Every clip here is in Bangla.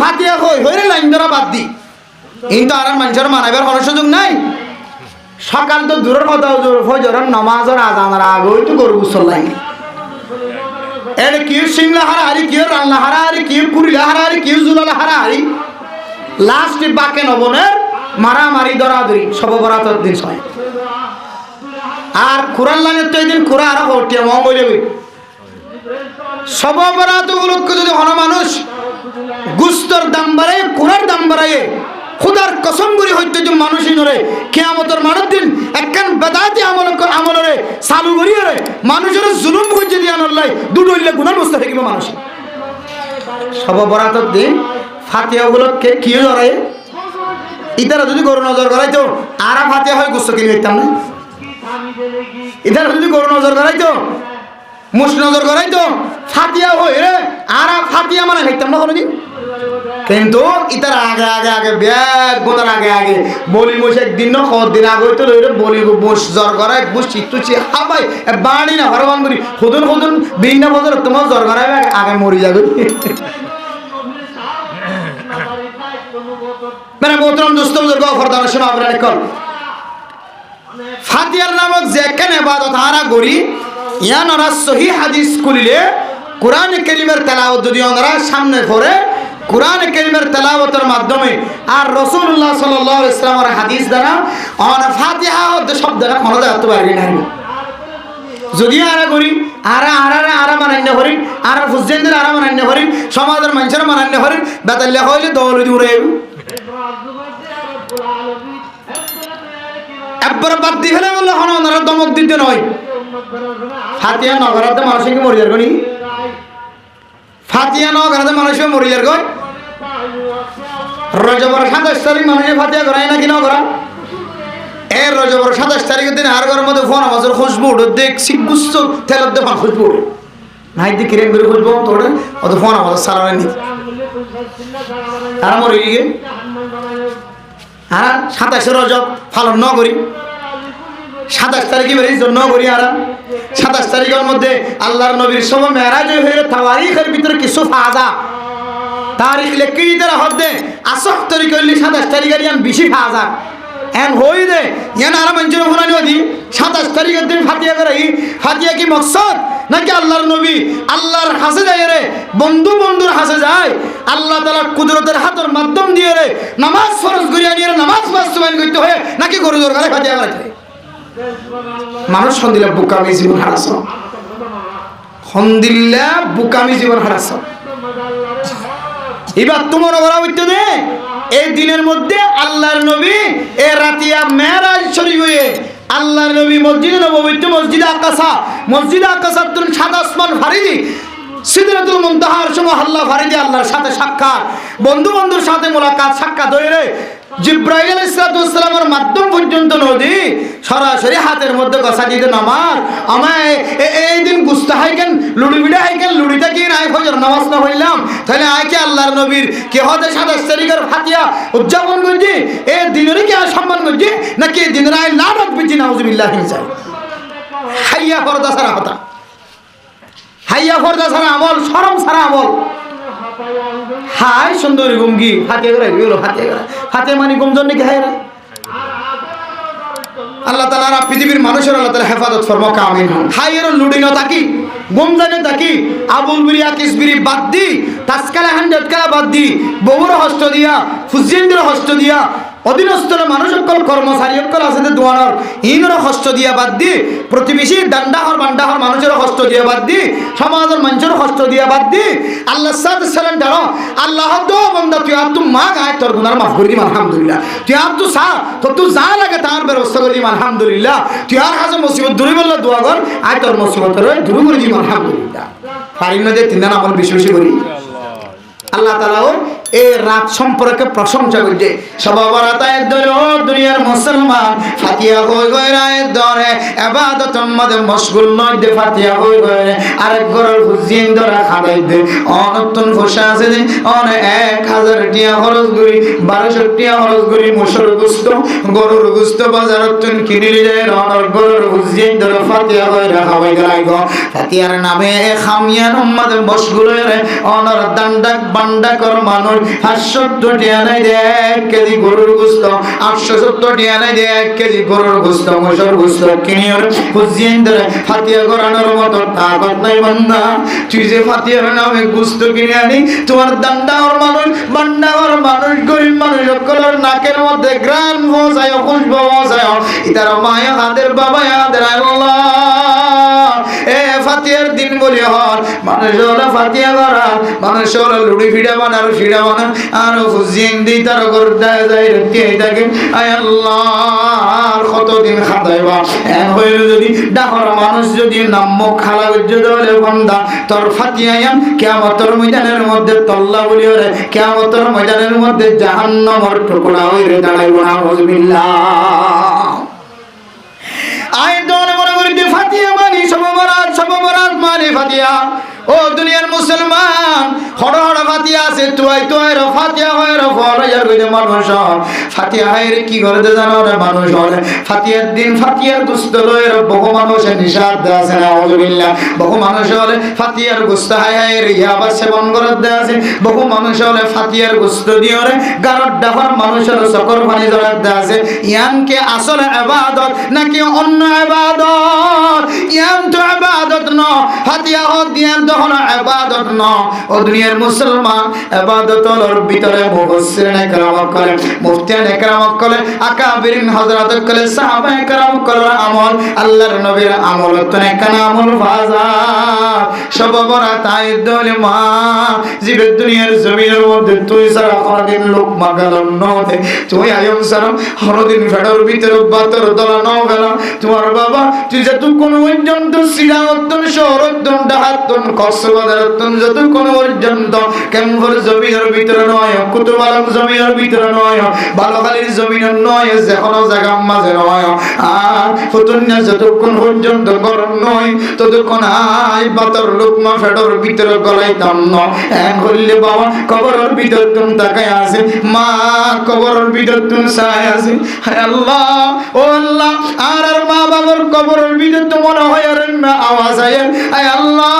ফাতিয়া হইরে লাইন ধরা বাদ দি কিন্তু আর মানুষের মানাবার কোনো সুযোগ নাই সকাল তো দূরের কথা ফজরের নামাজের আজানের আগেই তো গরু গোসল লাগে এর কিউ সিংলা হারাহারি কিউ রান্না হারাহারি কিউ কুড়িলা হারাহারি কিউ জুলালা হারাহারি লাস্ট বাকে নবনের মারামারি দরাদরি সব বরাতের দিন হয় আর কোরআন লাইনের তো এইদিন কোরআন আরো হটিয়া মঙ্গল যাবে সব বরাত উপলক্ষে যদি হন মানুষ গুস্তর দাম বাড়ায় কোরআন দাম বাড়ায় খুদার কসম করি হইতে যে মানুষই নরে কিয়ামতের মানের দিন একখান বেদাতি আমলরে চালু করিয়ে রে মানুষের জুলুম করছে দিয়ে আনলাই দুটো হইলে গুণার বস্তা থাকিব মানুষ সব বরাতের দিন ফাতিয়া উপলক্ষে কি ধরায় ইতারা যদি গরু নজর করাইতো আরা ফাতিয়া হয় গুস্ত কিনে দেখতাম না ইতারা যদি গরু নজর করাইতো মুস নজর করাইতো ফাতিয়া হই রে আরা ফাতিয়া মানে খাইতাম না কোনোদিন কিন্তু ইতার আগে আগে আগে ব্যাগ বোনার আগে আগে বলি মোষ একদিন না কদিন আগে হইতো লইরে বলি মোষ জ্বর করায় বুঝছি তুচি হাবাই বাড়ি না হরবান করি খুদুন খুদুন বিনা বছর তোমার জ্বর করায় আগে মরি যাবে মানে মোহতরম দোস্ত বুজুর্গ ফরদান শোনা আপনারা এখন ফাতিয়ার নামক যে কেন ইবাদত হারা করি ইয়ান ওরা সহি হাদিস খুলিলে কোরআন কারীমের তেলাওয়াত যদি ওনারা সামনে করে কোরআন কারীমের তেলাওয়াতের মাধ্যমে আর রাসূলুল্লাহ সাল্লাল্লাহু আলাইহি ওয়াসাল্লামের হাদিস দ্বারা অন ফাতিহা শব্দটা মনে রাখতে পারি না যদি আরা করি আরা মানান্য করি আর ফুজেন্দের আরা মানান্য করি সমাজের মানুষের মানান্য করি বেতাল্লা হইলে দৌড়ে দৌড়ে একবার বাদ দিয়ে ফেলে বললো হন ওনারা দমক দিতে নয় ফাতিয়া নগরাতে মানুষকে মরি যার গনি ফাতিয়া নগরাতে মানুষকে মরি যার গই রজবর 27 তারিখ মানুষে ফাতিয়া করায় নাকি না করা এর রজবর 27 তারিখের দিন আর ঘরের মধ্যে ফোন আমাদের খুশবু উঠে দেখ শিখগুচ্ছ তেলের দেফান খুশবু উঠে নাই দিয়ে কিরেন করে খুঁজবো তোড়ে অত ফোন আমাদের সালামে নি আর মরে গিয়ে আর 27 রজব পালন ন করি 27 তারিখে বেরিয়ে জন্য করি আর 27 তারিখের মধ্যে আল্লাহর নবীর সব মেরাজ হয়ে তাওয়ারিখের ভিতরে কিছু ফাজা তারিখ লেখি দিতে হদ্দে আসক তারিখ হইলে 27 তারিখের ইয়ান বেশি ফাজা এন হই দে ইয়ান আর মঞ্জুর ফুরানি হদি 27 তারিখের দিন ফাতিয়া করাই ফাতিয়া কি মকসদ নাকি আল্লাহর নবী আল্লাহর হাসে যায় রে বন্ধুর হাসে যায় আল্লাহ তাআলা কুদরতের হাতের মাধ্যম দিয়ে রে নামাজ ফরজ করিয়া নিয়ে নামাজ বাস্তবায়ন করতে হয় নাকি গরু জোর করে ফাতিয়া করাইতে মানুষ সন্দিলা বুকামি জীবন হারাস সন্দিলা বুকামি জীবন হারাস এবার তোমার ওরা হইতে দে এই দিনের মধ্যে আল্লাহর নবী এ রাতিয়া মেরাজ শরীফ হয়ে আল্লাহর নবী মসজিদে নববীতে মসজিদে আকাশা তুন সাদা আসমান ফারিদি সিদরাতুল মুনতাহার সময় আল্লাহ ফারিদি আল্লাহর সাথে সাক্ষাৎ বন্ধুর সাথে মোলাকাত সাক্ষাৎ হয়ে রে জিব্রাইল আলাইহিস সালামের মাধ্যম পর্যন্ত নদী সরাসরি হাতের মধ্যে গসা দিতে নামাজ আমায় এই দিন গুস্তা হাইকেন লুড়িবিড়া হাইকেন লুড়িটা কি নাই ফজর নামাজ না হইলাম তাহলে আয় কি আল্লাহর নবীর কে হতে 27 তারিখের ফাতিয়া উদযাপন করছি এই দিনেরই কি সম্মান করছি নাকি এই দিনের আয় লানত বিজি নাউজুবিল্লাহ হিংসা হাইয়া ফরদা সারা কথা হাইয়া ফরদা সারা আমল শরম সারা আমল হাই সুন্দরী গুমগি ফাতিয়া করে ফাতিয়া মানে গুমজন নাকি হাই রা আল্লাহ তাআলা পৃথিবীর মানুষের আল্লাহ তাআলা হেফাজত ফরমাক আমিন হাই এর লুডি না থাকি গুমজানে থাকি আবুল বিরিয়া কিসবিরি বাদ দি তাসকালা 100 কালা বাদ দি বউর হস্ত দিয়া ফুজিন্দ্র হস্ত দিয়া অধীনস্থর মানুষ সকল কর্মচারী সকল আছে দোয়ানোর ইনর হস্ত দিয়া বাদ দি প্রতিবেশী ডান্ডাহর বান্ডাহর মানুষের হস্ত দিয়া বাদ দি সমাজের মানুষের হস্ত দিয়া বাদ দি আল্লাহ সাল্লাম দাঁড়ো আল্লাহ তো বন্ধা তুই আর তুই মা গায়ে তোর গুনার মাফ করে দিম আলহামদুলিল্লাহ তুই আর তুই সা তো তুই যা লাগে তার ব্যবস্থা করে দিম আলহামদুলিল্লাহ তুই আর হাজে মুসিবত দূরে বললে দোয়া কর আয় তোর মুসিবতের দূরে করে দিম আলহামদুলিল্লাহ পারি না যে তিন আমল বেশি বেশি করি আল্লাহ তাআলাও এই রাত সম্পর্কে প্রশংসা করছে সবাবরাতায় দুনিয়ার মুসলমান ফাতিয়া হই গয় রায় ধরে ইবাদতের মধ্যে মশগুল নয় দে ফাতিয়া হই গয় আরেক ঘরের হুজিন ধরা খাদাই দে অনতুন ফসা আছে দে অন 1000 টিয়া খরচ করি 1200 টিয়া খরচ করি মুসর গুস্ত গরুর গুস্ত বাজারত তুন কিনে যায় অনর ঘরের হুজিন ধরা ফাতিয়া হই রাখা হই গয় গো ফাতিয়ার নামে খামিয়ার মধ্যে মশগুল রে অনর দান্ডাক বান্ডা কর মানুষ 570 টাকা নাই দে 1 কেজি গরুর গোশত, 870 টাকা নাই দে 1 কেজি গরুর গোশত, মোষের গোশত কিনিও হুজিন ধরে ফাতিয়া করানোর মতো তাকত নাই বান্দা। তুই যে ফাতিয়ার নামে গোশত কিনে আনি, তোমার দান্ডাওয়ার মানুষ, বান্ডাওয়ার মানুষ, গরিব মানুষ সকলের নাকের মধ্যে গ্রাম পৌঁছায়, খুশবু পৌঁছায়, ইতারা মায়া হাদের বাবা হাদের আল্লাহ এ ফাতিয়ার দিন বলি হর মানুষ হলো ফাতিয়া করা, মানুষ হলো লুড়ি ফিডা বানার ফিডা বানা আর হুজিন দি তার করতে যায় রেখে থাকে। আয় আল্লাহ আর কতদিন খাদাইবা এন হইল যদি ডাকর মানুষ যদি নাম্য খালা উজ্জ্বল হলে বন্দা তোর ফাতিয়ায়াম কিয়ামতের ময়দানের মধ্যে তল্লা বলি হলে কিয়ামতের ময়দানের মধ্যে জাহান্নামের টুকরা হইরে দাঁড়াইব না। আউযুবিল্লাহ। আয় দোনে মনে করি ফাতিয়া মানি সববরাত মানি ফাতিয়া। ও দুনিয়ার মুসলমান হড় হড় ফাতিয়া আছে, তুই ফাতিয়া হয় ফলাইয়ার কইতে মানুষ ফাতিয়া হয় কি করে জানো রে মানুষ হলে ফাতিয়ার দিন ফাতিয়ার গোশত লয় বহু মানুষের নিষাদ আছে না। আউযুবিল্লাহ। বহু মানুষ হলে ফাতিয়ার গোশত হায় রে ইয়াবা সেবন করে দেয়া আছে, বহু মানুষ হলে ফাতিয়ার গোশত দিয়ে রে গারদ ডাফার মানুষের সকর পানি জড়াত দেয়া আছে। ইয়ানকে আসলে ইবাদত নাকি অন্য ইবাদত? ইয়ান তো ইবাদত ন, ফাতিয়া হোক দিয়ান তো হলো ইবাদত ন। ও দুনিয়ার মুসলমান ইবাদতের ভিতরে মুফাসসিরিনে কেরাম করে, মুফতিয়ানে কেরাম করে, আকাবিরিন হযরত করে, সাহাবায়ে কেরাম করে আমল আল্লাহর নবীর আমল তনে কানা আমল ফাজা সব বড় তাই দলে মা জীবে দুনিয়ার জমিনের মধ্যে তুই সারা কোনদিন লোক মাগালন নতে, তুই আয়ম সারাম হরদিন ফেডর ভিতরে বাতর দলা ন গেলা তোমার বাবা তুই যত কোন পর্যন্ত সিরাউদ্দিন শহরউদ্দিন ডাহাতুন কক্সবাজারউদ্দিন যত কোন পর্যন্ত কেমভর জমিনের ভিতরে নয়, কুতুব আলম জমিনের ভিতরে নয়, বালখালীর জমিনের নয়, যে কোন জায়গা মাঝে নয়, আর ফুতুন্না যতক্ষণ পর্যন্ত গরম নয় ততক্ষণ আই বাতর লোকমা ফেডর ভিতরে গলাইতাম ন। এক হইলে বাবা কবরের ভিতর তুমি তাকায় আছে, মা কবরের ভিতর তুমি চাই আছে। হায় আল্লাহ ও আল্লাহ আর মা বাবার কবরের ভিতর তো মনে হয় আর আওয়াজ আয়। হায় আল্লাহ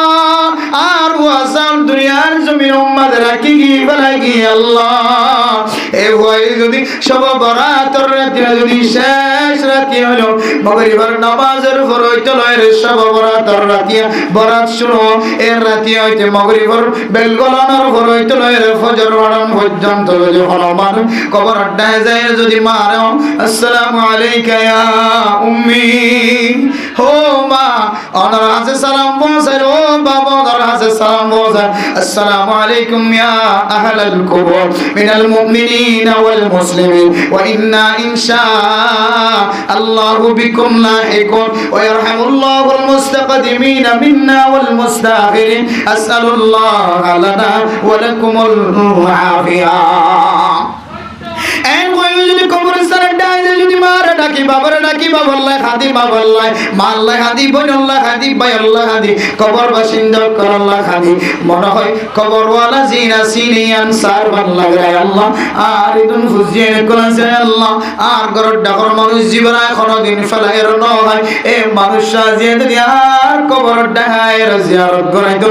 আর ওয়াসাল দুনিয়ার জমিন উম্মাদের রাখি কি বলাই কি আল্লাহ এ ভয় যদি সব বরাতর রাতে যদি শেষ রাতে হলো মাগরিবের নামাজের পর হইতে লয় সব বরাতর রাতে বরাত শুনো এর রাতে হইতে মাগরিবের বেল গলানোর পর হইতে লয় ফজর ওয়ান পর্যন্ত যদি হনুমান কবর ডায় যায় যদি মারে আসসালামু আলাইকা ইয়া উম্মি হো মা ওনার হাতে সালাম পৌঁছায়, ও বাবা ওনার হাতে সালাম পৌঁছায়। আসসালামু আলাইকুম ইয়া আহলাল কুবুর মিনাল মুমিনিনা ওয়াল মুসলিমিন ওয়া ইন্না ইনশাআল্লাহু বিকুম লাহিকুন ওয়া ইয়ারহামুল্লাহুল মুস্তাকদিমিনা মিন্না ওয়াল মুস্তাখিরিন আসআলুল্লাহ লানা ওয়া লাকুমুল আফিয়া। এন কই যদি কবরস্থানে ডাইলে যদি মারা ডাকি বাবার ডাকি বাবাল্লাহ খাদি বাবাল্লাহ মাল্লাহ খাদি বইল্লাহ খাদি বাইল্লাহ খাদি কবর বাসিন্দা করল্লাহ খাদি মনে হয় কবরওয়ালা জিনা সিনিয়ান সার বাল্লাহ রে আল্লাহ আর ইদুন ফুজিয়ে কোন আছে আল্লাহ আর গরর ডাকর মানুষ জীবনা কোনদিন ফেলায়ের ন হয় এ মানুষ সাজিয়ে যদি আর কবর ডাকায় জিয়ারত করাইতো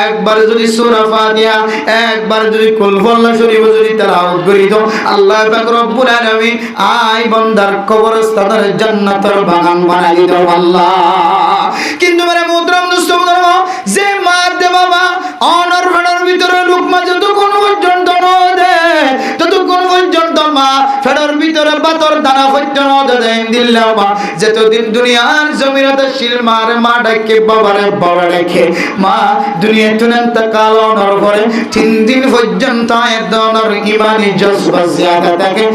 একবার যদি সূরা ফাতিহা একবার যদি কুল হুয়াল্লাহ শরীফ যদি তেলাওয়াত করিতো আল্লাহ পাক রব্বুল আলামিন আই বান্দার কবরস্থানের জান্নাতের বাগান বানাই দিত আল্লাহ। কিন্তু মানে মুহতারাম দোস্ত যে মা দে বাবা অনর ফেডার ভিতরে লুকমা যতক্ষণ পর্যন্ত ন দে ততক্ষণ পর্যন্ত মা ফেডার ভিতরে পাথর দানা পর্যন্ত দেন দিল্লা মা যতদিন দুনিয়ার জমিরাতে শিল মারে মা ডাকে বাবারে বাবা রেখে মা দুনিয়া তুনেন তাকাল অনর পরে 3 দিন পর্যন্ত এদনর ইমানি জজবা জিয়াদা থাকে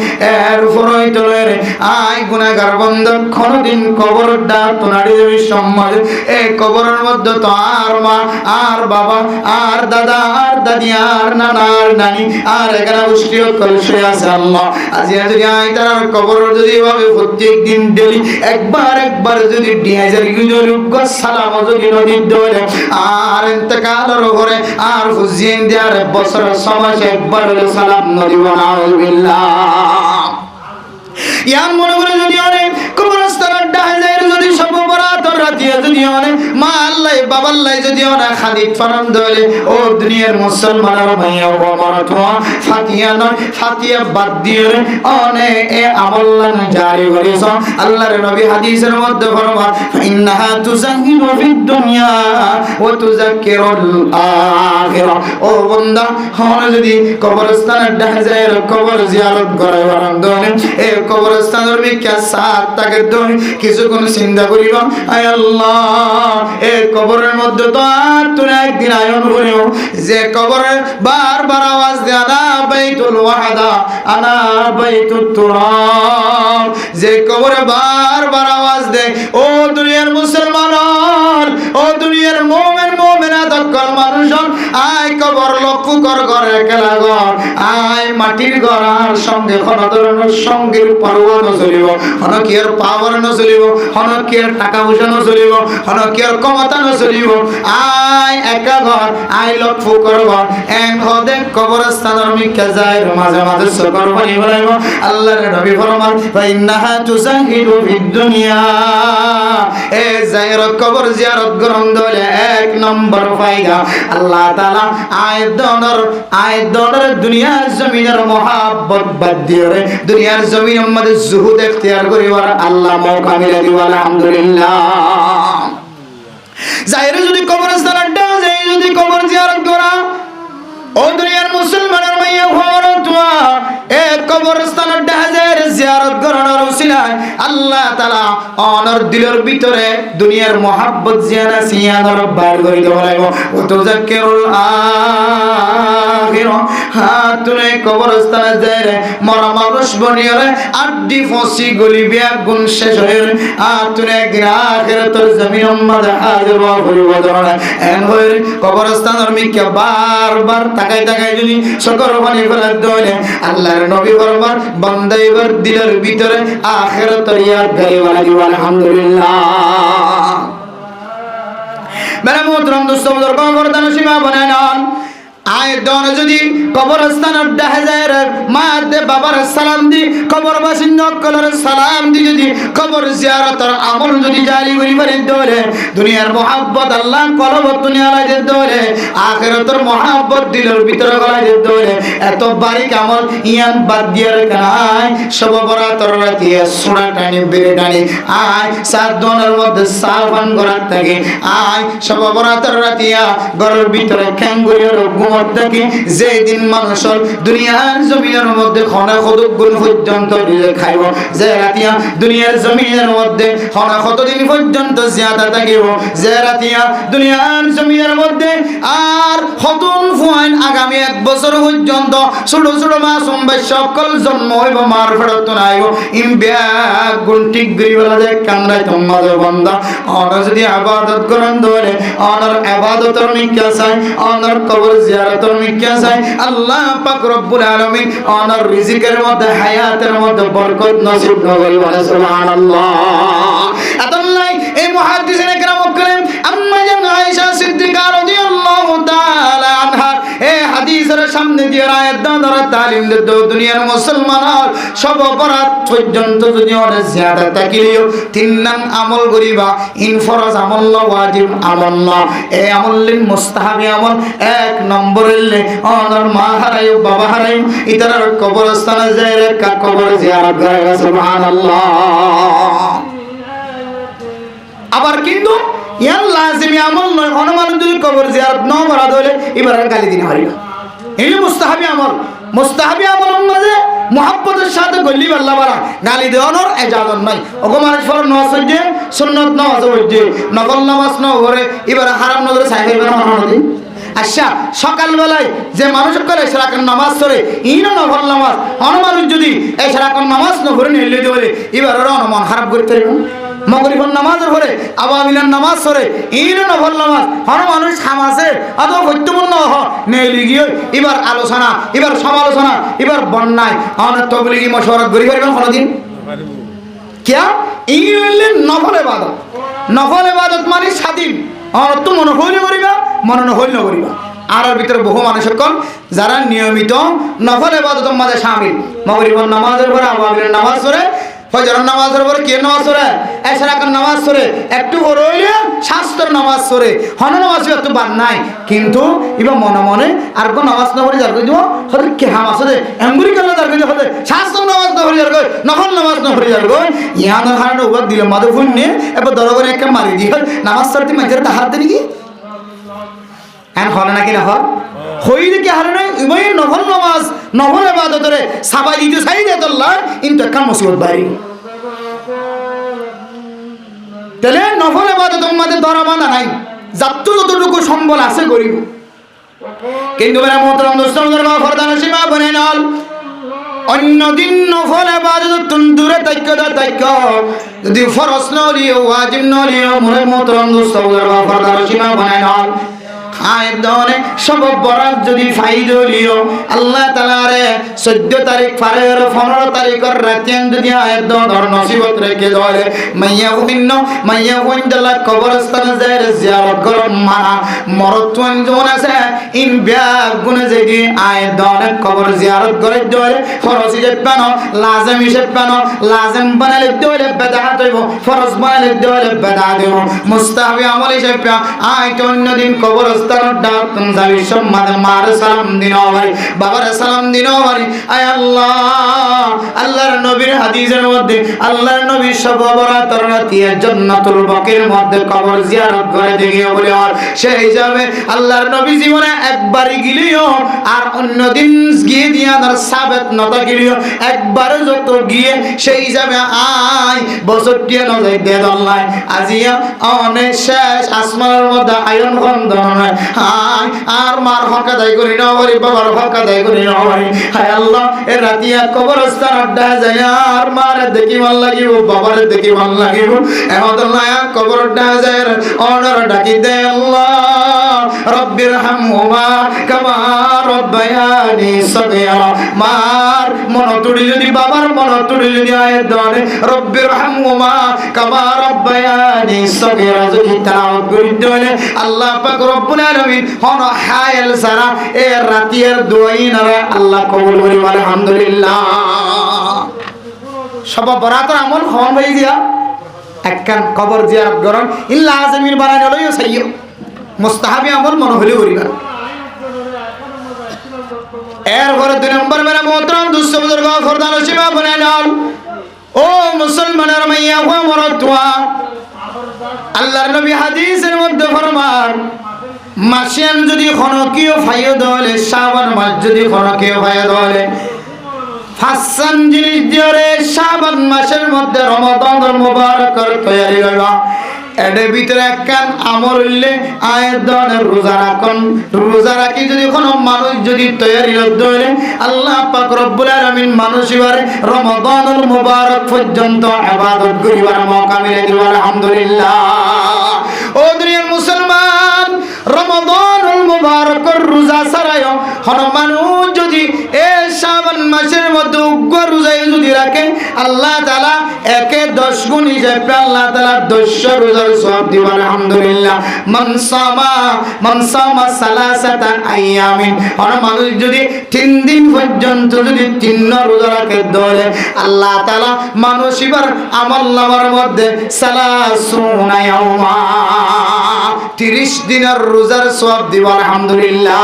এর উপরে তোলে আই গুনাহগার বান্দা কোনদিন কবরটা তোনাড়ি দেবী সম্মাদ এই কবরের মধ্যে তো আর মা আর বাবা আর দাদা আর দাদি আর নানা আর নানি আর এখানে উষ্টিও কলসে আছে আল্লাহ আজ যদি আই তার কবর যদি ভাবে প্রত্যেক দিন ডেলি একবার যদি 2000 কিলো সালাম যদি নদীর দরে আর ইন্তেকালের পরে আর হুজিন দেয়ার বছর সময় একবার সালাম নদী বানাউবিল্লাহ ইয়ান মনে করে যদি অনেক কবরস্থানের ডাহে যায় যদি সব বরাতর রাতিয়া যদি অনে মা আল্লাহ বাবাল্লাহ যদি অনে খালিদ ফারাম দলে ও দুনিয়ার মুসলমানের ভাইয়া ও মারাতোয়া ফাতিয়া নয় ফাতিয়া বাদ দিয়ে অনে এ আমল্লান জারি করেছ আল্লাহর নবী হাদিসের মধ্যে ফরমান ইন্নাহা তুযাহিদু ফিদ দুনিয়া ওয়া তুযাক্কিরুল আখিরা ও বান্দা হন যদি কবরস্থানের ডাহাজের কবর জিয়ারত করে বারাম দলে এ কবরস্থানের বিকা সাত তাকে দলে কিছুক্ষণ চিন্তা করিব আয় আল্লাহ এ কবরের মধ্যে তো আর তুমি একদিন আয়ন করিও যে কবরে বারবার আওয়াজ দেয় আনা বাইতুল ওয়াহদা আনা বাইতুত তুরাব যে কবরে বারবার আওয়াজ দেয় ও দুনিয়ার মুসলমান ও দুনিয়ার মুমিন মুমিনাত সকল মানুষ আয় কবর লক্ষ্য কর ঘরে খেলা ঘর আয় মাটির ঘর আর সঙ্গে কোন ধরনের সঙ্গের পরোয়া নচলিব হনকিয়ার পাওয়ার নচলিব হনকিয়ার টাকা পয়সা নচলিব হনকিয়ার ক্ষমতা নচলিব আয় একা ঘর আয় লক্ষ্য কর ঘর এন হদে কবরস্থানের মিকা যায় মাঝে মাঝে সকর পানি বলাইব আল্লাহর নবী ফরমান ফাইন্নাহা তুযাহিদু ফিদ দুনিয়া এ যায়ের কবর জিয়ারত গ্রহণ দলে এক নম্বর ফায়দা আল্লাহ তাআলা আয়দনের দুনিয়ার জমিনের মহাব্বত বাদ দিয়ে দুনিয়ার জমিনের মধ্যে জুহুদ ইখতিয়ার করিবার আল্লাহ মওকা মিলে দিব আলহামদুলিল্লাহ যায়ের যদি কবরস্থান আড্ডা যায় যদি কবর জিয়ারত করা ও দুনিয়ার মুসলমানের মাইয়া খবরতওয়া এ কবরস্থানের ডাহাজের জিয়ারত করার উসিলায় আল্লাহ তাআলা অনর দিলের ভিতরে দুনিয়ার মোহাব্বত জিয়ানা সিয়ানর বার করে দেব লাগিব ও তুযাক্কিরুল আখিরা হাতুনে কবরস্থানে যায় মরা মানুষ বনিয়রে আড্ডি ফসি গলি বিয়া গুণ শেষ হয়ে হাতুনে একদিন আখিরাতের জমিনের মধ্যে হাজির হইব ধরে এন হই কবরস্থানের মিকে বারবার তাকাই তাকাই যদি সকর পানি ফেলে দলে আল্লাহর নবী ফরমান বান্দা এবার দিলের ভিতরে আখিরাতের ইয়াদ গাড়ি দিব আলহামদুলিল্লাহ মেরা মোহতরম দোস্ত বুজুর্গ খবরদার সীমা বানায় নেন আয় দন যদি কবরস্থানের ডাহাজের মাতে বাবার সালাম দি কবর বাসিন্দা কলর সালাম দি যদি কবর জিয়ারতের আমল যদি জারি করি পারে দলে দুনিয়ার মোহাব্বত আল্লাহ কলব দুনিয়া লাগে দলে আখিরাতের মোহাব্বত দিলের ভিতরে গলায় দলে এত বারিক আমল ইয়ান বাদ দিয়ে রাখায় সব বরাতর রাতে সোনা টানি বেরে টানি আয় সাত দনের মধ্যে সালফান করার থাকে আয় সব বরাতর রাতিয়া ঘরের ভিতরে খ্যাঙ্গুরির দেখি যেদিন মানুষের দুনিয়ার জমিনের মধ্যে খনা কতক গুণ পর্যন্ত খাইব যে রাতিয়া দুনিয়ার জমিনের মধ্যে খনা কতদিন পর্যন্ত জিয়াদা থাকিব যে রাতিয়া দুনিয়ার জমিনের মধ্যে আর হতুন ফুয়াইন আগামী 1 বছর পর্যন্ত ছোট ছোট মাসুম ভাই সকল জন্ম হইব মার ফেরত নাইব ইম ব্যাগ গুণ ঠিক গরিবেলা যে কান্দাই তোমাদের বান্দা অনর যদি ইবাদত করেন ধরে অনর ইবাদতের নিকা চাই অনর কবর জিয়ারত মিক্কা চাই আল্লাহ পাক রব্বুল আলামিন অনর রিজিকের মধ্যে হায়াতের মধ্যে বরকত নসিব করিব সুবহানাল্লাহ আতাল্লাহ এই মুহাদ্দিসিন کرام করেন আম্মা জান আয়েশা সিদ্দিকা রাদিয়াল্লাহু তাআলা আনহা এই হাদিসের সামনে দিয়ে আয়াত দ্বারা তালিম দিত দুনিয়ার মুসলমান সব অপরাধ পর্যন্ত যদি ওরা জিয়াদা তাকিলিও 3 নাম আমল করিবা ইন ফরজ আমল না ওয়াজিব আমল না এই আমল মুস্তাহাবি আমল 1 নম্বরে অনর মা হারাই বাবা হারাই ইতার কবরস্থানে যায় কা কবর জিয়ারত করে সুবহানাল্লাহ আবার কিন্তু ইয়ার লাজিমি আমল নয় অনুমান যদি কবর জিয়ারত না করা হলে এবার গালি দিন হারিও এই মুস্তাহাবি আমল মাঝে মুহাব্বতের সাথে গলি আল্লাহ বাড়া গালি দেওয়ানোর ইজাজত নাই ওগো মানুষ ফরজ নামাজ পড়ে সুন্নাত নামাজ পড়ে নফল নামাজ না পড়ে এবার হারাম নজরে সাইকেল বানানো আচ্ছা সকালবেলায় যে মানুষ করে সারাক্ষণ নামাজ পড়ে ইনো নফল নামাজ মানুষ যদি এই সারাক্ষণ নামাজ না পড়ে নিলে দেবে এবার ওরা মন খারাপ করতে পারবে মগরিবের নামাজের পরে আবাবিলের নামাজ পড়ে ইনো নফল নামাজ মানুষ খামাসে অত গুরুত্বপূর্ণ নেলি গিয়ে এবার আলোচনা এবার সমালোচনা এবার বন্যায় অনেক তবলিগি মশওয়ারা করি পারবেন কোনোদিন क्या নফল ইবাদত মানে স্বাধীন অর্থ মনে হইলে করিবা মনে নহইলে করিবা আর ভিতরে বহু মানুষ সকল যারা নিয়মিত নফল ইবাদতের মাঝে শামিল মাগরিবের নামাজের পরে আবাবিলের নামাজ পড়ে ফজরের নামাজের পরে কি নামাজ পড়ে এশরাকের নামাজ পড়ে একটু রইলে শাস্ত্র নামাজ পড়ে হন নামাজ একটু বাদ নাই কিন্তু ইবা মনে মনে আর কোন নামাজ না পড়ে যার কই দিব হতে কে হামাস দে এমগুরি কেন যার কই হতে শাস্ত্র নামাজ না পড়ে যার কই নফল নামাজ না পড়ে যার কই ইয়ান হারানো উবা দিলে মাদু ফুন্নে এবার দরবারে একটা মারি দি নামাজ পড়তে মাঝে হাত দেনি কি এন হল নাকি না হল হই দেখে হারে না ইবাই নফল নামাজ নফল ইবাদতরে সাবাই দিতে চাই দে আল্লাহ ইনতো কাম মুসিবত বাড়ি তাহলে নফল ইবাদত আমাদের ধরা বাঁধা নাই যতটুকু সম্বল আছে করিব কিন্তু বেলা মোহতরম দোস্তদের মা ফরদান সীমা বনে নল অন্য দিন নফল ইবাদত দূরে তাইক্য যদি ফরজ নলিও ওয়াজিব নলিও মোরে মোহতরম দোস্তদের মা ফরদান সীমা বনে নল আয়ের দনে সব বরাত যদি ফাইদলিও আল্লাহ তাআলারে 14 তারিখ ফারের 15 তারিখের রাতেন যদি আয়ের দর নসিবত রেখে ধরে মাইয়া হুইন্দলা কবরস্থানে যায় জিয়ারত করন মানা মরতুন জন আছে ইন ব্যাগ গুনে যদি আয়ের দনে কবর জিয়ারত করে ধরে ফরজ হিসেবে পানো লাজিম হিসেবে পানো লাজিম বানালে ধরে বেদাত হইব ফরজ বানালে ধরে বেদাত হইব মুস্তাহাবি আমল হিসেবে আয় তো অন্য দিন কবর সালাম দিন বাবার সালাম দিন আল্লাহর নবীর হাদিসের মধ্যে আল্লাহর নবী সব বরাতের রাতে জান্নাতুল বাকির মধ্যে কবর জিয়ারত করে দেখিয়ে বলে আর সেই হিসাবে আল্লাহর নবী জীবনে একবারই গিলিও আর অন্য দিন গিয়ে দিয়া তার সাবেত নতা গিলিও একবার যত গিয়ে সেই হিসাবে আয় বছর দিয়ে নজাই দে আল্লাহ আজিয়া অনেক শেষ আসমানের মধ্যে আয়ন খন্দন আর মার হক আদায় করি না পারি বাবার হক আদায় করি না পারি হায় আল্লাহ এ রাতিয়া কবরস্থান আড্ডা যায় আর মার দেখি ভাল লাগিব বাবার দেখি ভাল লাগিব এখন নয়া কবর আড্ডা যায় অর্ডার ডাকি দে আল্লাহ রব্বির হামহুমা কামা রব্বায়ানি সগীরা মার মন তুড়ি যদি বাবার মন তুড়ি যদি আয় দরে রব্বির হামহুমা কামা রব্বায়ানি সগীরা যদি তাও করি দলে আল্লাহ পাক রব্বুল আলামিন হন হায়াল সারা এ রাতের দোয়াইনারা আল্লাহ কবুল করি আলহামদুলিল্লাহ সব বরাতের আমল হন হই দিয়া একখান কবর জিয়ারত করন ইল্লা আজমির বানানো লইও সাইয়্য মুস্তাহাবি আমল মনে হলে করিবা এরপরে 2 নম্বর মেরা মোহতরম দুঃসমুদ্র ফরদান সীমা বনে নাল ও মুসলমানের মাইয়া ও মরতুয়া আল্লাহর নবী হাদিসের মধ্যে ফরমান মাসিয়ান যদি খনকিও ফাইও দলে শাবান মাস যদি খনকিও ফাইও দলে ফাসান জিনিস দিরে শাবান মাসের মধ্যে রমাদানের মুবারকের তৈরি হইবা এর ভিতরে একখান আমল হইলে আয়ের দনের রোজা রাখি যদি কোনো মানুষ যদি তৈরি হইলে আল্লাহ পাক রব্বুল আলামিন মানুষের রমাদানুল মুবারক পর্যন্ত ইবাদত করিবার মওকা মিলে দিব আলহামদুলিল্লাহ ও দুনিয়ার মুসলমান রমাদানুল মুবারকের রোজা ছাড়াও কোন মানুষ যদি এই শাবান মাসের মধ্যে উগ্র রোজা যদি রাখে আল্লাহ তাআলা একে 10 গুণ হিসাবে আল্লাহ তাআলা 10 রোজার সওয়াব দিবেন আলহামদুলিল্লাহ মান সামা সালাসাতা আইয়ামিন আর মানুষ যদি 3 দিন পর্যন্ত যদি 3 রোজা রাখে ধরে আল্লাহ তাআলা মানুষের আমলনামার মধ্যে সালাসুনা ইয়াওমা 30 দিনের রোজার সওয়াব দিবেন আলহামদুলিল্লাহ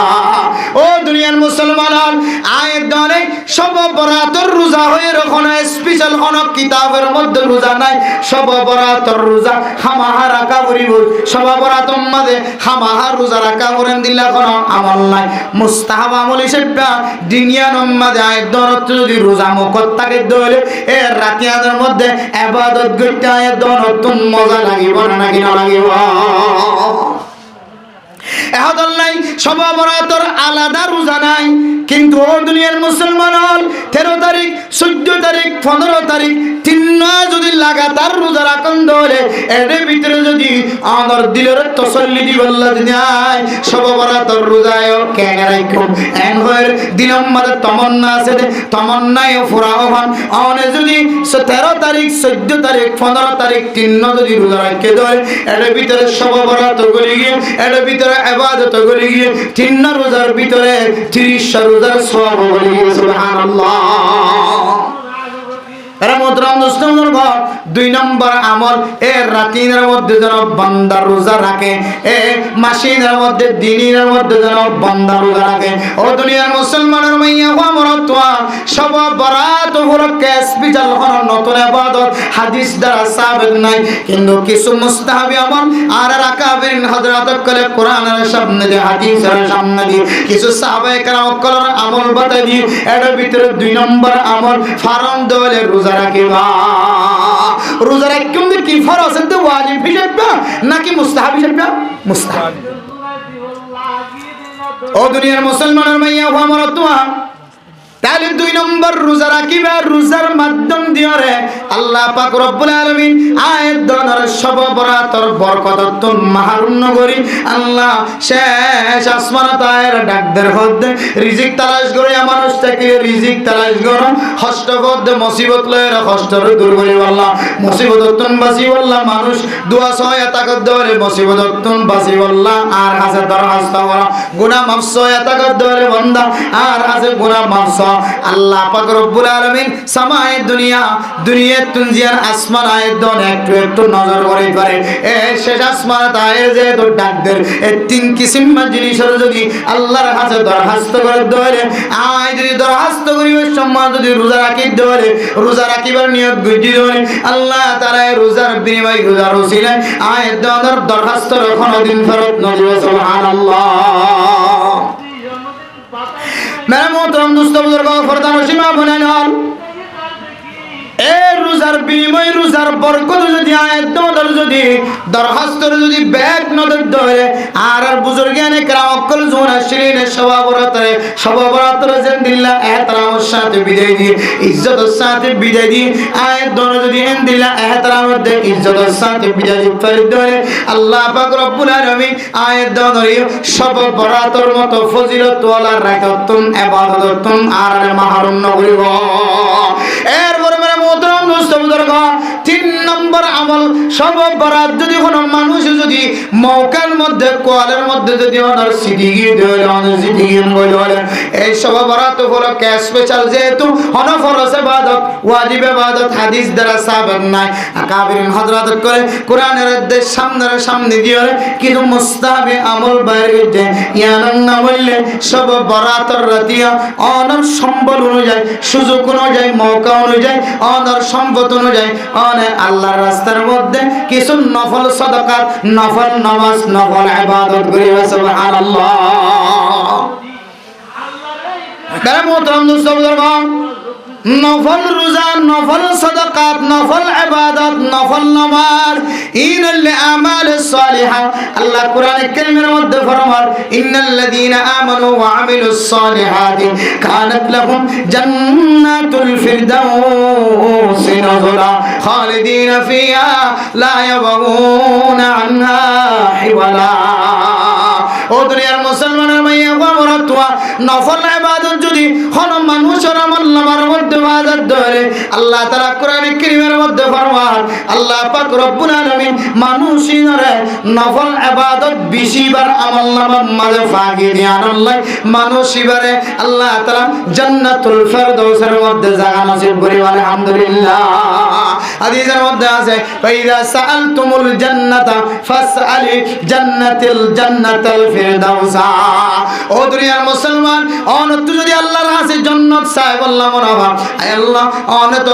ও দুনিয়ার মুসলমান আয়ের দরে সব বরাতের রোজা হয়ে রখন স্পেশাল কোন কিতাবের মধ্যে রোজা নাই সব বরাতের রোজা হামাহা রাখা করিব সব বরাতের মধ্যে হামাহা রোজা রাখা করেন দিলা কোন আমল নাই মুস্তাহাব আমল হিসেবে দুনিয়ার মধ্যে আয়ের দরে যদি রোজা মুকত থাকে দলে এ রাতিয়াদের মধ্যে ইবাদত করতে আয়ের দরে তুম মজা লাগিব না নাকি না লাগিব এখন নাই সব বরাতের আলাদা রোজা নাই কিন্তু ও দুনিয়ার মুসলমান 13 তারিখ 14 তারিখ 15 তারিখ 3 মাস যদি লাগাতার রোজা রাখেন ধরে এর ভিতরে যদি আমার দিলের তসল্লি দিব আল্লাহ দিনাই সব বরাতের রোজায় কেন রাখো এন হয় দিলম মাঝে তমন্না আছে তমন্নায় ফুরাও হন অনে যদি 13 তারিখ 14 তারিখ 15 তারিখ 3 যদি রোজা রাখে ধরে এর ভিতরে সব বরাত করে গিয়ে এর ভিতরে ইবাদত করে গিয়ে 3 রোজার ভিতরে 30 রোজার সওয়াব বলি সুবহানাল্লাহ এরা মোহতরম দোস্ত ঘর 2 নম্বর আমল রাতিনের মধ্যে যেন বান্দা রোজা রাখে, মাসিনের মধ্যে দিনের মধ্যে যেন বান্দা রোজা রাখে। ও দুনিয়ার মুসলমানের মাইয়া আমরতওয়া সব বরাত হলো কেস বিচার হলো নতুন ইবাদত, হাদিস দ্বারা সাবিত নাই, কিন্তু কিছু মুস্তাহাবি আমল আর আকাবির হযরত কলে কোরআনের সামনে দিয়ে হাদিসের সামনে দিয়ে কিছু সাহাবায়ে কেরাম করার আমল বাতাই দি। এর ভিতরে 2 নম্বর আমল ফারম দলে রোজা রাখিবা। রোজা রাখুন কি ফরজ তো ওয়াজিব হিসেবে নাকি মুস্তাহাব হিসেবে? মুস্তাহাব। ও দুনিয়ার মুসলমানের মাইয়া আমরতওয়া তাহলে 2 নম্বর রোজা রাখিবা। রোজার মাধ্যম দিয়ে আল্লাহ পাক রব্বুল আলামিন আয়াত দনের সব বরাতর বরকত তুন মাহরুম নগরী আল্লাহ শেষ আসমান তায়ের ডাকদের হদ্দে রিজিক তালাশ করে মানুষ থেকে রিজিক তালাশ করো, কষ্ট হদ্দে মুসিবত লয়ের কষ্টর দূর করে আল্লাহ মুসিবত তুন বাঁচি আল্লাহ মানুষ দোয়া সহায় তাকত ধরে মুসিবত তুন বাঁচি আল্লাহ আর আছে দরখাস্ত করা গুনাহ মাফ সহায় তাকত ধরে বান্দা আর আছে গুনাহ মাফ আল্লাহ পাক রব্বুল আলামিন সামায়ে দুনিয়া তুনজিয়ার আসমান আয়ের দন একটু একটু নজর করে পারে। শেষ আসমান তায়ের যে তো ডাকদের 3 কিসিম জিনিসের যদি আল্লাহর কাছে দরখাস্ত করে ধরে আয় যদি দরখাস্ত করিবে সম্মান যদি রোজা রাখি ধরে রোজা রাখিবার নিয়ত গুজি ধরে আল্লাহ তাআলা রোজার বিনিময় রোজার ওসিলায় আয়ের দনের দরখাস্ত কোনদিন ফেরত নদিবে। সুবহানাল্লাহ। মেরা মোহতরম দোস্ত বুজুর্গ ফরদান সীমা বলেন রোজার বিনিময় রোজার বরকত যদি আয়াত দর যদি দরখাস্তর যদি ব্যাগ নজর ধরে আর বুজুর্গানে کرام অকল জোনা শিরিনে সবাবরাতরে জিন্দিল্লাহ এহতরামের সাথে বিদায় দিয়ে ইজ্জতের সাথে বিদায় দিয়ে আয়াত দর যদি ইন্দিল্লাহ এহতরামের দে ইজ্জতের সাথে বিদায় দিয়ে ফরিদ ধরে আল্লাহ পাক রব্বুল আলামিন আয়াত দর সবাবরাতর মতো ফজিলত ওয়ালা রাকাতুন ইবাদতুন আর মাহরুম নগরী এরপরে মেরা মোহতরম দোস্ত বুজুর্গ 3 নম্বর আমল সব বরাত যদি কোনো মানুষ যদি মৌকার মধ্যে কোয়ালের মধ্যে যদি ওনার সিদ্দিকি দেয় ওনার সিদ্দিকি বলে এই সব বরাত হলো স্পেশাল যেহেতু হলো ফরজ ইবাদত ওয়াজিব ইবাদত হাদিস দ্বারা সাবিত নাই আকাবিরিন হযরত করে কোরআনের দেশ সামনে দিয়ে কিন্তু মুস্তাহাবি আমল বাইরে যে ইয়ানান না বললে সব বরাতর রাতিয়া অনর সম্বল অনুযায়ী সুযোগ অনুযায়ী মৌকা অনুযায়ী অনর সম্পদ অনুযায়ী অনেক আল্লাহর রাস্তার মধ্যে কিছু নফল সাদাকাত নফল নামাজ নফল ইবাদত করি। সুবহানাল্লাহ। তারা মোহতরম দোস্ত বুজুর্গ নফল রোজা নফল সাদাকাত নফল ইবাদত নফল নামাজ ইনাল আমালিস সালিহা আল্লাহ কোরআনে কারীমের মধ্যে ফরমান ইন্নাল্লাযীনা আমানু ওয়া আমিলুস সালিহাতি কানাত লাহুম জান্নাতুল ফিরদাউসি নুজুলা খালিদিনা ফিহা লা ইয়াবগুনা আনহা হিওয়ালা। ও দুনিয়ার মুসলমানের মাইয়া আমরতওয়া নফল ইবাদত যদি কোন মানুষের আমল নামার মধ্যে ইবাদত ধরে আল্লাহ তাআলা কোরআনে কারীমের মধ্যে ফরমান আল্লাহ পাক রব্বুল আলামিন মানুষের নফল ইবাদত 20 বার আমল নামার মাঝে ফাঁকি দিয়ে আল্লাহ মানুষিবারে আল্লাহ তাআলা জান্নাতুল ফিরদাউসের মধ্যে জায়গা নসিব করি। আলহামদুলিল্লাহ। হাদিসের মধ্যে আছে ফাইদা সাআলতুমুল জান্নাতা ফাসআলি জান্নাতাল ফিরদাউসা। ও দুনিয়ার মুসলমান অনত যদি আল্লাহর কাছে জান্নাত চাই বললাম মরাবা আয় আল্লাহ অনত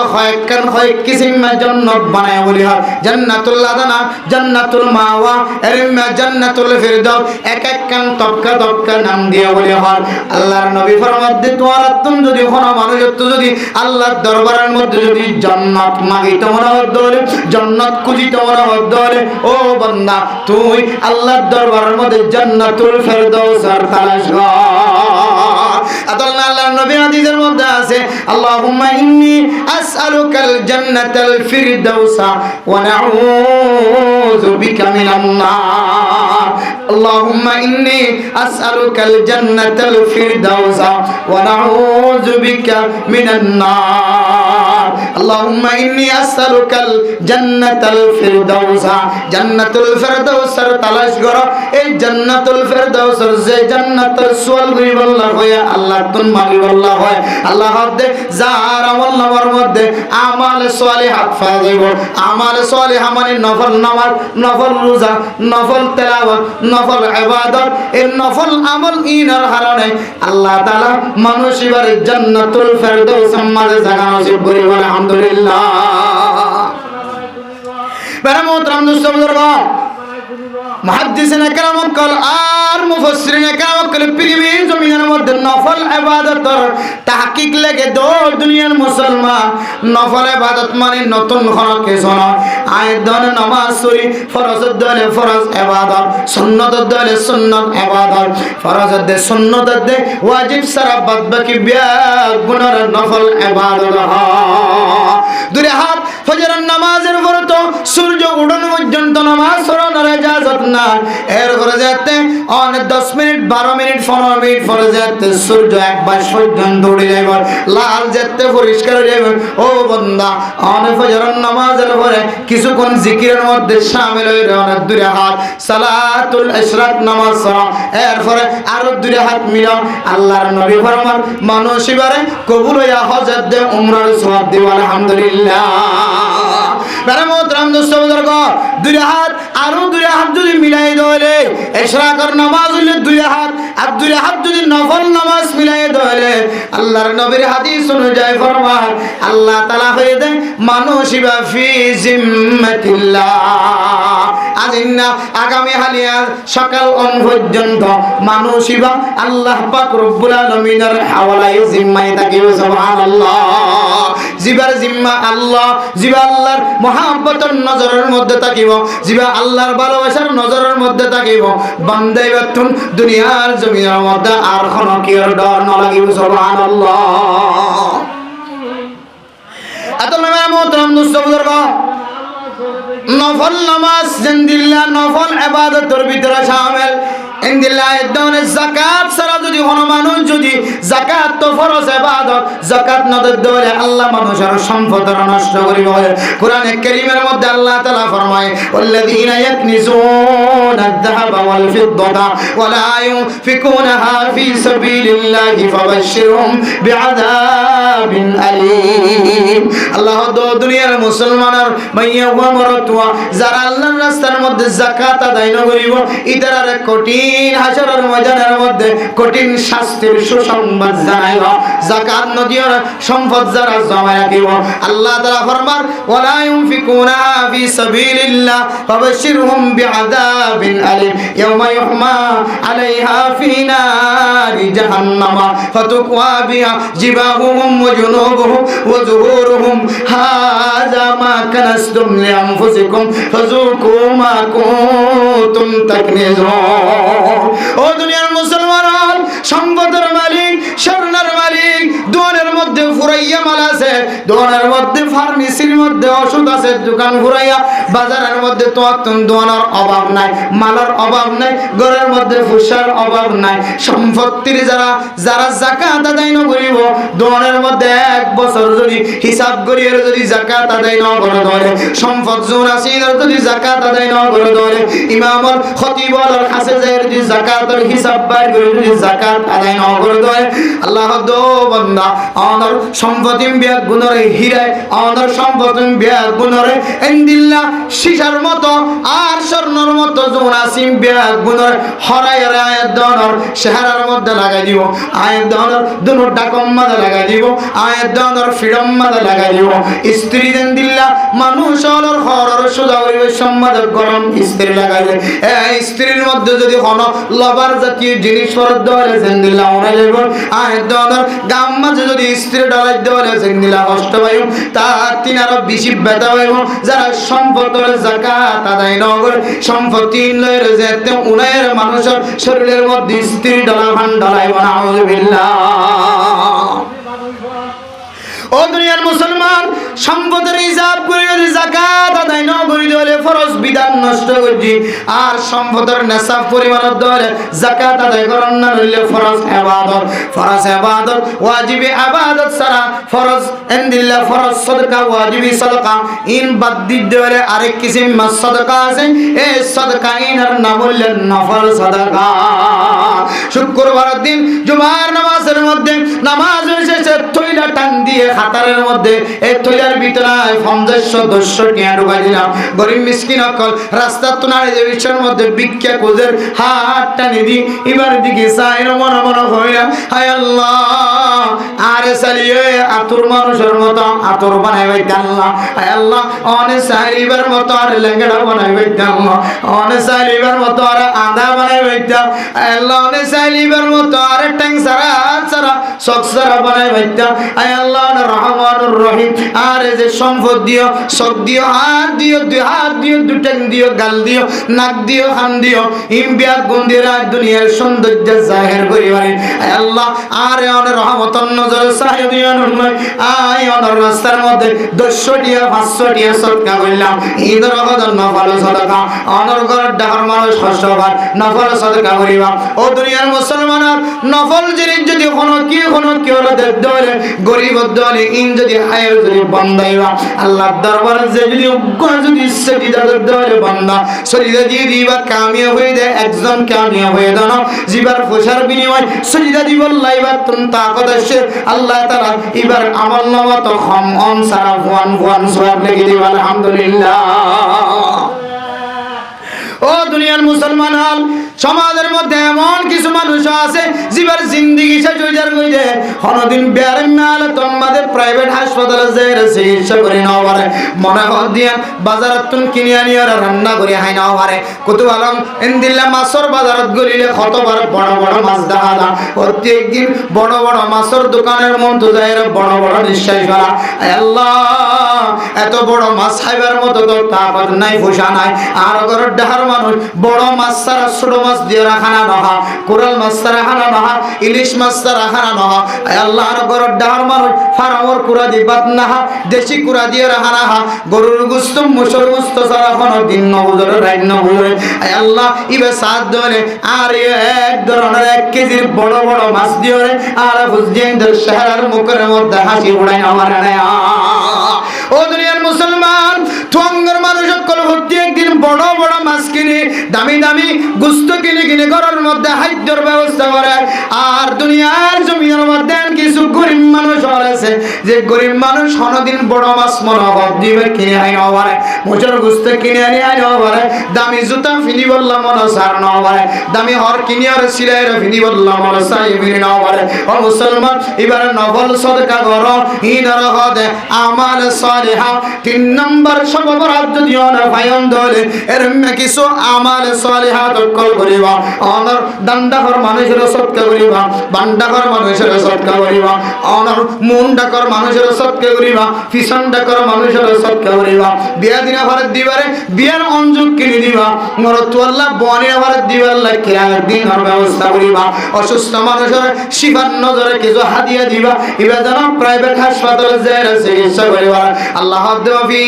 হয় কিসিম জান্নাত বানায় বলি হয় জান্নাতুল আদনা জান্নাতুল মাওয়া এরমা জান্নাতুল ফিরদাউস এক এক কান তবকা নাম দিয়ে বলি হয়। আল্লাহর নবী ফরমাতে তোরা তুমি যদি কোনো মানুষ যদি আল্লাহর দরবারের মধ্যে যদি জান্নাত মাগিতে মনে হদরে জান্নাত খুঁজিতে মনে হদরে ও বান্দা তুই আল্লাহর দরবারের মধ্যে জান্নাতুল ফিরদাউস আর তালাশ কর। আল্লাহ আল্লাহর নবী হাদিসের মধ্যে আছে আল্লাহুম্মা ইন্নী আসআলুকাল জান্নাতাল ফিরদাউসা ওয়া নাউযু বিকা মিনান নার। আল্লাহুম্মা ইন্নী আসআলুকাল জান্নাতাল ফিরদাউসা ওয়া নাউযু বিকা মিনান নার। আল্লাহুম্মা ইন্নী আসআলুকাল জান্নাতাল ফিরদাউসা, জান্নাতুল ফিরদাউসের তালাশ করো। এই জান্নাতুল ফিরদাউসের যে জান্নাতের সোয়াল করি বল্লাহ হয় আল্লাহ তুন মাগি বল্লাহ হয় আল্লাহ দে যার আমল নামার মধ্যে আমাল সালিহাত ফাজিব, আমাল সালিহা মানে নফল নামাজ, নফল রোজা, নফল তেলাওয়াত, নফল ইবাদত, এই নফল আমল ইনার কারণে আল্লাহ তাআলা মানুষ এবারে জান্নাতুল ফিরদাউসের মাঝে জায়গা নসিব করে বলে আলহামদুলিল্লাহ। বেরা মোহতারাম দোস্ত বুজুর্গ, মুহাদ্দিসিনে কেরাম কল আর মুফাসসিরিনে কেরাম কল পৃথিবীর জমিনের মধ্যে নফল ইবাদতের তাহকিক লাগে দো দুনিয়ার মুসলমান। নফল ইবাদত মানে নতুন কোন কিছু নয়। আয়াত দলে নামাজ পড়ি, ফরজ দলে ফরজ ইবাদত, সুন্নাত দলে সুন্নাত ইবাদত, ফরজ দে সুন্নাত দে ওয়াজিব সারা বাদ বাকি বিয়া গুনার নফল ইবাদত। দুই হাত ফজরের নামাজের পরে তো সূর্য উঠন পর্যন্ত নামাজ পড়ানোর ইজাজত না। এরপরে যেতে অনেক 10 মিনিট 12 মিনিট 15 মিনিট পরে যেতে সূর্য একবার পর্যন্ত উঠে যাবে, লাল যেতে পরিষ্কার হয়ে যাবে। ও বান্দা, অনেক ফজরের নামাজের পরে কিছুক্ষণ জিকিরের মধ্যে শামিল হয়ে অনেক দুই হাত সালাতুল ইশরাক নামাজ পড়া। এরপরে আরো দুই হাত মিলাও। আল্লাহর নবী ফরমান মানুষ এবারে কবুল হইয়া হজের দে উমরার সওয়াব দিবে আলহামদুলিল্লাহ। বেরা মোহতারাম দোস্ত বুজুর্গ, দুই হাত আরো দুই হাত যদি মিলাই দলে ইশরাকের নামাজ হইলে দুই হাত, আর দুই হাত যদি নফল নামাজ মিলাই দলে আল্লাহর নবীর হাদিস অনুযায়ী ফরমান আল্লাহ তাআলা হয়ে দেন মানুষ ইবা ফি জিম্মাতিল্লাহ। আজিনা আগামী হালিয়া সকাল অন পর্যন্ত মানুষ ইবা আল্লাহ পাক রব্বুল আলামিনের হাওলায় জিম্মায় থাকিবে। সুবহানাল্লাহ। জিবার জিম্মা আল্লাহ, জিবা আল্লাহর মহাব্বতের নজরের মধ্যে থাকিব, জিবা আল্লাহর ভালোবাসার নজরের মধ্যে থাকিব। বান্দাই বেতুন দুনিয়ার জমিনের মধ্যে আর কোন কির ডর না লাগিব। সুবহানাল্লাহ। আতলে মোহতারাম দোস্ত বুজুর্গ, নফল নামাজ জিন্দিল্লাহ নফল ইবাদতের ভিতরে শামিল। ইনদিল্লাহ দনে যাকাত ছাড়া যদি কোনো মানুষ যদি যাকাত তো ফরজ ইবাদত, যাকাত না দিলে আল্লাহ মানুষের সম্পদ নষ্ট করিব। কোরআনে কারীমের মধ্যে আল্লাহ তাআলা ফরমায় ওয়াল্লাযীনা ইয়াকনিজুনা আয-যাহাবা ওয়াল ফিদ্দাতা ওয়া লা ইউনফিকুনাহা ফি সাবিলিল্লাহি ফাবাশশিরহুম বিআযাবিন আলীম। আল্লাহ দুনিয়ার মুসলমানের মাইয়া ওয়া মরাতুয়া যারা আল্লাহর রাস্তার মধ্যে যাকাত আদায় না করিব ইতার কঠিন হাসরের ময়দানের মধ্যে কঠিন শাস্তির সুসংবাদ জানাইব। যাকাত নদিয়ার সম্পদ যারা জমা রাখিব আল্লাহ তাআলা ফরমান ওয়ালা ইউনফিকুনা ফি সাবিলিল্লাহ ফাবাশশিরহুম বিআযাবিন আলীম ইয়াওমা ইউহমা আলাইহা ফি নারি জাহান্নাম ফাতুকওয়া বিহা জিবাহুহুম ওয়া জুনুবুহুম ওয়া যুহুরুহুম হাযা মা কানাসতুম লিআনফুসিকুম ফাযুকু মা কুনতুম তাকনিজুন। ও দুনিয়ার মুসলমান, সম্পদের মালিক, স্বর্ণের মালিক, দোকানের মধ্যে ফুরাইয়া মাল আছে, দোকানের মধ্যে ফার্মেসির মধ্যে ওষুধ আছে, দোকান ফুরাইয়া বাজারের মধ্যে দোকানের অভাব নাই, মালের অভাব নাই, ঘরের মধ্যে ফুসার অভাব নাই। সম্পত্তির যারা যারা যাকাত আদায় না করিব দোকানের মধ্যে 1 বছর যদি হিসাব করিয়ে যদি যাকাত আদায় না করে ধরে সম্পদ জোন আছে যদি যাকাত আদায় না করে ধরে ইমামুল খতিবুল কাছে যদি যাকাতের হিসাব বাইর করে যদি যাকাত আদায় না করে দেয় আল্লাহ দো বান্দা আমার সম্পত্তি বিয়াক গুণরে হীরা আমার সম্পত্তি বিয়াক গুণরে ইনদিল্লাহ শিশার মতো আর স্বর্ণের মতো জোনাসিম বিয়াক গুণরে হরায় আয়াত দনর শহরের মধ্যে লাগাই দিব, আয়াত দনর দুনো ডাকম মাঝে লাগাই দিব, আয়াত দনর ফিডম মাঝে লাগাই দিব। স্ত্রী ইনদিল্লাহ মানুষ হলর হরর সোজা করিবে সম্মাদক গরম স্ত্রী লাগাইলে এই স্ত্রীর মধ্যে যদি কোন লবার জাতীয় জিনিস ফরদ দেওয়ালে জিন্দিল্লাহ ওনাই যাব। আয়াত দনর গাম মাঝে যদি স্ত্রী ডলাই দেওয়ালে জিন্দিল্লাহ কষ্ট পাইব, তার তিন আরো বেশি ব্যথা পাইব। যারা সম্পদের যাকাত আদায় না করে সম্পত্তি লয়ের যেতে উনায়ের মানুষের শরীরের মধ্যে স্ত্রী ডলা ভান ডলাইব না। আউযুবিল্লাহ। ও দুনিয়ার মুসলমান, সম্পদের হিসাব করে যদি যাকাত আদায় না করি তাহলে ফরজ বিধান নষ্ট করছি। আর সম্পদের নেশাব পরিমাণ ধরে যাকাত আদায় করার না হইলে ফরজ ইবাদত, ফরজ ইবাদত ওয়াজিবি ইবাদত ছাড়া ফরজ ইনদিল্লাহ ফরজ সাদকা ওয়াজিবি সাদকা ইন বাদ দিতে হলে আরেক কিসিম সাদকা আছে, এই সাদকা ইনার নাম হইল নফল সাদকা। শুক্রবারের দিন জুমার নামাজের মধ্যে নামাজ শেষে থইলা টান দিয়ে খাতারের মধ্যে এই থইলার ভিতরে ৫০-১০০ টাকা ঢুকাই দিলাম। গরিব মিসকিন অকল রাস্তার তোনারে যে বিশ্বের মধ্যে ভিক্ষা খুঁজের হাত টানি দি এবার দিকে চাই মনে মনে হইলাম, হায় আল্লাহ আরে চালিয়ে আতুর মানুষের মতো আতুর বানাইবে আল্লাহ, হায় আল্লাহ অনেক চাইলিবার মতো আর লেঙ্গড়া বানাইবে আল্লাহ, অনেক চাইলিবার মতো আর আদা বানাইবে আল্লাহ, অনেক চাইলিবার মতো আর ট্যাং সারা সারা সক সারা বানাইবে আয় আল্লাহ রহমানুর রহিম। আর যে সম্পদ দিও, চোখ দিও, হাত দিও, দুই হাত দিও, দুই ট্যাং দিও, গাল দিও, নাক দিও, কান দিও, ইমবিয়া গুন্দিরা দুনিয়ার সৌন্দর্য জাহির করিবারে আয় আল্লাহ। আর অনেক রহমতন নজর চাই দিও নয়, আয় অনেক রাস্তার মধ্যে 200 টিয়া 500 টিয়া সদকা করলাম, ঈদের কদর নফল সদকা, অনর ঘরের ডাহার মানুষ কষ্টবার নফল সদকা করিবা। ও দুনিয়ার মুসলমান, নফল জিনিস যদি কোনো কি হলো দেখতে হলে গরিব দলে ইন যদি হায়ের যদি বন্দাইবা আল্লাহর দরবারে যে যদি সেজদা করতে হলে বান্দা সেজদা দিয়ে দিবা, কামিয়াব হয়ে দেয় একজন, কামিয়াব হয়ে দাও জিবার পয়সার বিনিময় সেজদা দিব লাইবা তুম তাকত আসে আল্লাহ তাআলা এবার আমল নামা তো খম অন সারা ফুয়ান সওয়াব লেগে দিবা। আলহামদুলিল্লাহ। ও দুনিয়ার মুসলমান, সমাজের মধ্যে এমন কিছু মানুষ আছে জীবন জিন্দিগি শেষ হয়ে যার কইতে কোনদিন বেয়ার মাল তোমাদের প্রাইভেট হাসপাতালে যায় চিকিৎসা করে নাও পারে, মনে হয় দিয়া বাজারত তুন কিনে আনি আর রান্না করে হাই নাও পারে। কত আলম ইনদিল্লা মাছর বাজারত গলিলে কতবার বড় বড় মাছ দেখা না, প্রত্যেকদিন বড় বড় মাছের দোকানের মন তো যায় বড় বড় নিশ্চয় করা। আল্লাহ এত বড় মাছ খাইবার মতো তো তাকত নাই, পোষা নাই। আর ঘরের ডাহার মানুষ বড় মাছ ছাড়া ছোট মাছ দিয়ে রাখানা নহা, কোরাল মাছ ছাড়া খানা নহা, ইলিশ মাছ ছাড়া খানা নহা। আল্লাহর ঘরের ডাহার মানুষ ফারামর কুড়া দিয়ে বাত নাহা, দেশি কুড়া দিয়ে রাখানা হা, গরুর গুস্ত মুসর গুস্ত ছাড়া কোনো দিন নবুজরে রাইন নবুজরে। আল্লাহ ইবে সাত ধরে আর এক ধরনের 1 কেজির বড় বড় মাছ দিয়ে আর বুঝিয়ে শহরের মুখের মধ্যে হাসি উড়াই আমার। ও দুনিয়ার মুসলমান, তুঙ্গের মানুষ সকল প্রত্যেকদিন বড় বড় মাছ কিনে দামি দামি গুস্ত কিনে ঘরের মধ্যে খাদ্যর ব্যবস্থা করে। আর দুনিয়ার জমিনের মধ্যে কিছু গরিব মানুষ আছে যে গরিব মানুষ কোনদিন বড় মাছ মনোভাব দিবে কিনে আই নাও পারে, মোচর গুস্ত কিনে আনি আই নাও পারে, দামি জুতা ফিনি বললাম মনে সার নাও পারে, দামি হর কিনে আর সিলাইয়ের ফিনি বললাম মনে সাই ফিনি নাও পারে। ও মুসলমান, এবার নফল সদকা করো, ইনার হদে আমাল সালিহা 3 নম্বর সববরাত যদি অনার ভাইন ধরে এর কিছু আমাল সালিহা তকল করিবা। অনার দান্ডাকর মানুষের সদকা করিবা, বান্ডাকর মানুষের সদকা করিবা, অনার মুন্ডাকর মানুষের সদকা করিবা, ফিসন্ডাকর মানুষের সদকা করিবা। বিয়া দিনা ভারত দিবারে বিয়ার অঞ্জুক কিনে দিবা, মরতুল্লাহ বনিয়া ভারত দিবার কিরামের দিনের ব্যবস্থা করিবা। অসুস্থ মানুষের শিফার নজরে কিছু হাদিয়া দিবা, এবার যেন প্রাইভেট হাসপাতালে যায় চিকিৎসা করিবা। আল্লাহ ফি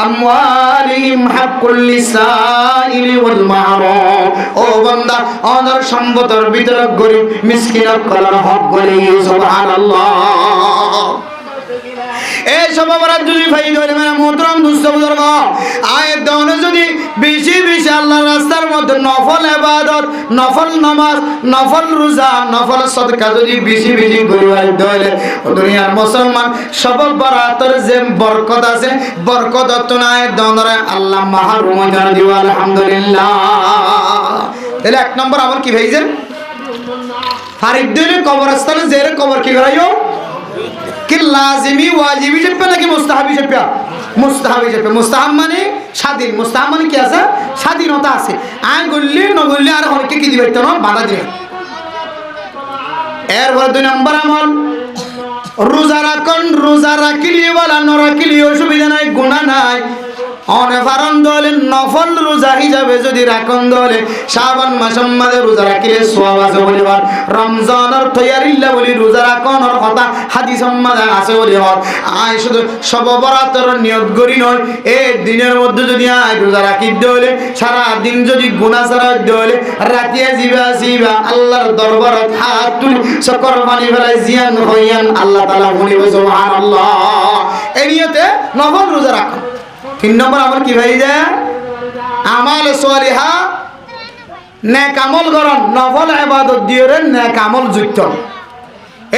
আমওয়ালিহিম হাক্কুল লিসাইলি ওয়াল মাহরুম। ও বান্দা, অনার সম্পদের ভিতরে গরিব মিসকিনের কলার হক গলি। সুবহানাল্লাহ। এই সব আমরা যদি ভাই ধরে মানে মোহতরম দুস্থ বুজুর্গ আয়াত দাওনে যদি বেশি বেশি আল্লাহর রাস্তার মধ্যে নফল ইবাদত, নফল নামাজ, নফল রোজা, নফল সাদকা যদি বেশি বেশি করিবার দলে দুনিয়ার মুসলমান সব বরাতের যে বরকত আছে বরকত তো আয়াত দাওনে আল্লাহ মাহরুম করে দিও। আলহামদুলিল্লাহ। তাহলে 1 নম্বর আমল কি ভাইছেন? ফারিক দিলে কবরস্থানে জেরে কবর কি করাইও কি লাজিমি ওয়াজিবি চেপে নাকি মুস্তাহাবি চেপে? মুস্তাহাবি চেপে। মুস্তাহাব মানে স্বাধীন, মুস্তাহাব মানে কি আছে? স্বাধীনতা আছে। আই গল্লি নগল্লি আর হরকে কি দিবে তো না বাধা দিবে। এরপর 2 নম্বর আমল রোজা রাখুন। রোজা রাখিলে বলা ন রাখিলে অসুবিধা নাই, গুনাহ নাই। অনে ফারন দলে নফল রোজা হিসাবে যদি রাখুন দলে শাবান মাসের মধ্যে রোজা রাখিলে সওয়াব আছে বলিবার রমজানের তৈয়ারিল্লা বলি রোজা রাখনের কথা হাদিস মধ্যে আছে বলিবার আয় শুধু সব বরাতের নিয়ত করি নয় এই দিনের মধ্যে যদি আয় রোজা রাখি দলে সারা দিন যদি গুনাহ ছাড়া দলে রাতিয়া জিবা আল্লাহর দরবারত হাত তুলি সকর পানি ফেলাই জিয়ান হইয়ান আল্লাহ তাআলা বলিব সুবহানাল্লাহ। এই নিয়তে নফল রোজা রাখুন। 3 নম্বর আমল কি ভাই যায় আমাল সালিহা নেক আমল করন নফল ইবাদত দিয়ে নেক আমল যুক্ত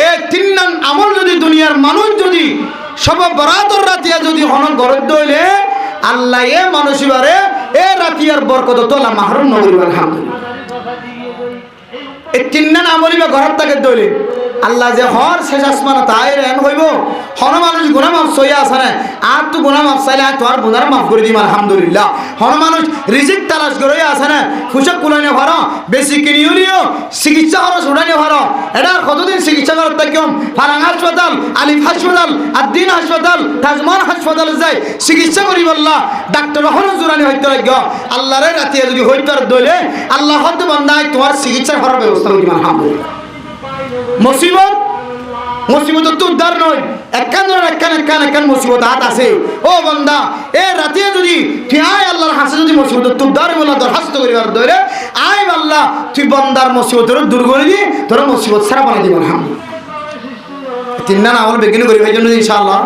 এই 3 নং আমল যদি দুনিয়ার মানুষ যদি সব বরাতর রাতিয়া যদি হন গরদ দইলে আল্লাহ এ মানুষিবারে এ রাতিয়ার বরকত তোলা মাহরুম নগরিব আলহামদুলিল্লাহ। এই 3 নং আমলিবা ঘরত থাকে দইলে আল্লাহ যে হর শেষ আসমানে তাই রেন হইব হন মানুষ গুনাহ মাফ সইয়া আছে না আর তো গুনাহ মাফ চাইলে তো আর গুনাহ মাফ করে দিম আলহামদুলিল্লাহ। হন মানুষ রিজিক তালাশ করে আছে না ফুসক কুলাইনে ভাড়া বেশি কিনিও নিও চিকিৎসা খরচ উঠাইনে ভাড়া এটার কতদিন চিকিৎসা করার তাকিম ফারাং হাসপাতাল আলিফ হাসপাতাল আদ্দিন হাসপাতাল তাজমান হাসপাতাল যাই চিকিৎসা করি বললা ডাক্তার হন জোরানি হইতে লাগি আল্লাহরে রাতিয়া যদি হইতার দইলে আল্লাহ হতে বান্দায় তোমার চিকিৎসা করার ব্যবস্থা করি আলহামদুলিল্লাহ। মুসিবত তো উদ্ধার নয় একখান মুসিবত হাত আছে ও বান্দা এ রাতে যদি তুই আয় আল্লাহর হাসে যদি মুসিবত তো উদ্ধার বলা দরখাস্ত করিবার ধরে আয় আল্লাহ তুই বান্দার মুসিবত দূর করে দি তোর মুসিবত ছাড়া বানাই দিব আলহামদুলিল্লাহ। 3 নং আমল বেগিন করি ভাই জন্য ইনশাআল্লাহ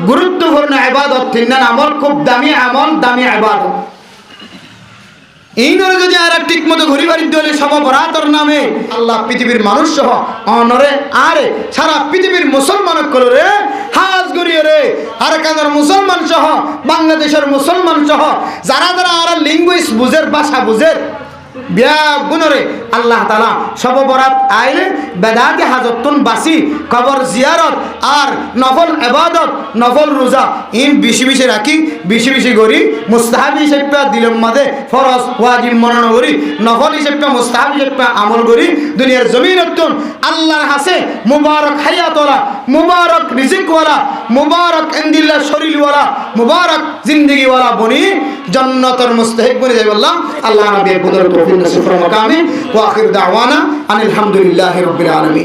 গুরুত্বপূর্ণ ইবাদত 3 নং আমল খুব দামি আমল দামি ইবাদত। এই নরে যদি আর ঠিক মতো ঘুরি বাড়ি দিলে সমবরাতর নামে আল্লাহ পৃথিবীর মানুষ সহ অনরে আরে সারা পৃথিবীর মুসলমান কলরে হাজ গড়িয়ে রে আর কানার মুসলমান সহ বাংলাদেশের মুসলমান সহ যারা যারা আর লিঙ্গুইজ বুঝের ভাষা বুঝের বিয়া গুণরে আল্লাহ তাআলা সববরাত আইলে বেদাতে হাজতুন বাসি কবর জিয়ারত আর নফল ইবাদত নফল রোজা ইন বেশি বেশি রাখি বেশি বেশি করি মুস্তাহাব হিসেবে দিলের মধ্যে ফরজ ওয়াজিব মনে করি নফল হিসেবে মুস্তাহাব হিসেবে আমল করি দুনিয়ার জমিনতুন আল্লাহর হাসে মুবারক হায়াতওয়ালা মুবারক রিজিকওয়ালা মুবারক ইনদিল্লাহ শরীরওয়ালা মুবারক জিন্দেগিওয়ালা বনি জান্নাতের মুস্তাহিক বনে যাবে আল্লাহ নবী কুদরত তৌফিক নসিব ফরমাকামি ওয়া আখির দাওয়ানা আনিল হামদুলিল্লাহি রাব্বিল আলামিন।